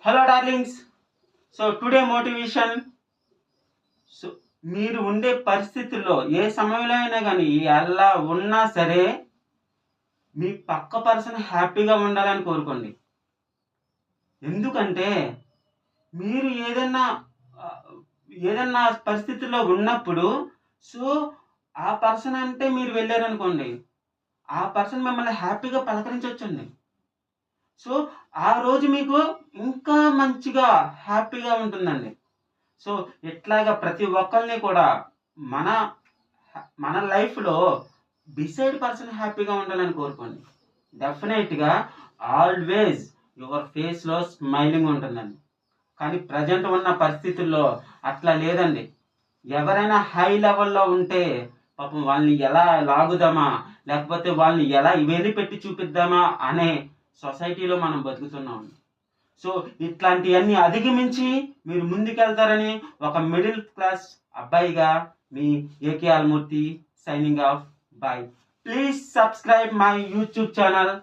Hello darlings. So today motivation. So మీరు ఉండే పరిస్థితుల్లో ఏ సమయంలో అయినా కానీ ఎలా ఉన్నా సరే మీ పక్క పర్సన్ హ్యాపీగా ఉండాలని కోరుకోండి. ఎందుకంటే మీరు ఆ, ఏదన్నా పరిస్థితుల్లో ఉన్నప్పుడు సో ఆ పర్సన్ అంటే మీరు వెళ్ళారనుకోండి, ఆ పర్సన్ మిమ్మల్ని హ్యాపీగా పలకరించవచ్చండి. సో ఆ రోజు మీకు ఇంకా మంచిగా హ్యాపీగా ఉంటుందండి. సో ఇట్లాగా ప్రతి ఒక్కరిని కూడా మన మన లైఫ్లో బిసైడ్ పర్సన్ హ్యాపీగా ఉండాలని కోరుకోండి. డెఫినెట్గా ఆల్వేస్ యువర్ ఫేస్లో స్మైలింగ్ ఉంటుందండి. కానీ ప్రజెంట్ ఉన్న పరిస్థితుల్లో అట్లా లేదండి. ఎవరైనా హై లెవెల్లో ఉంటే పాపం వాళ్ళని ఎలా లాగుదామా, లేకపోతే వాళ్ళని ఎలా ఇవేలి పెట్టి చూపిద్దామా అనే సొసైటీలో మనం బతుకుతున్నాం. సో ఇట్లాంటివన్నీ అధిగమించి మీరు ముందుకెళ్తారని ఒక మిడిల్ క్లాస్ అబ్బాయిగా మీ ఏకే ఆల్మూర్తి signing off. Bye. Please subscribe my YouTube channel.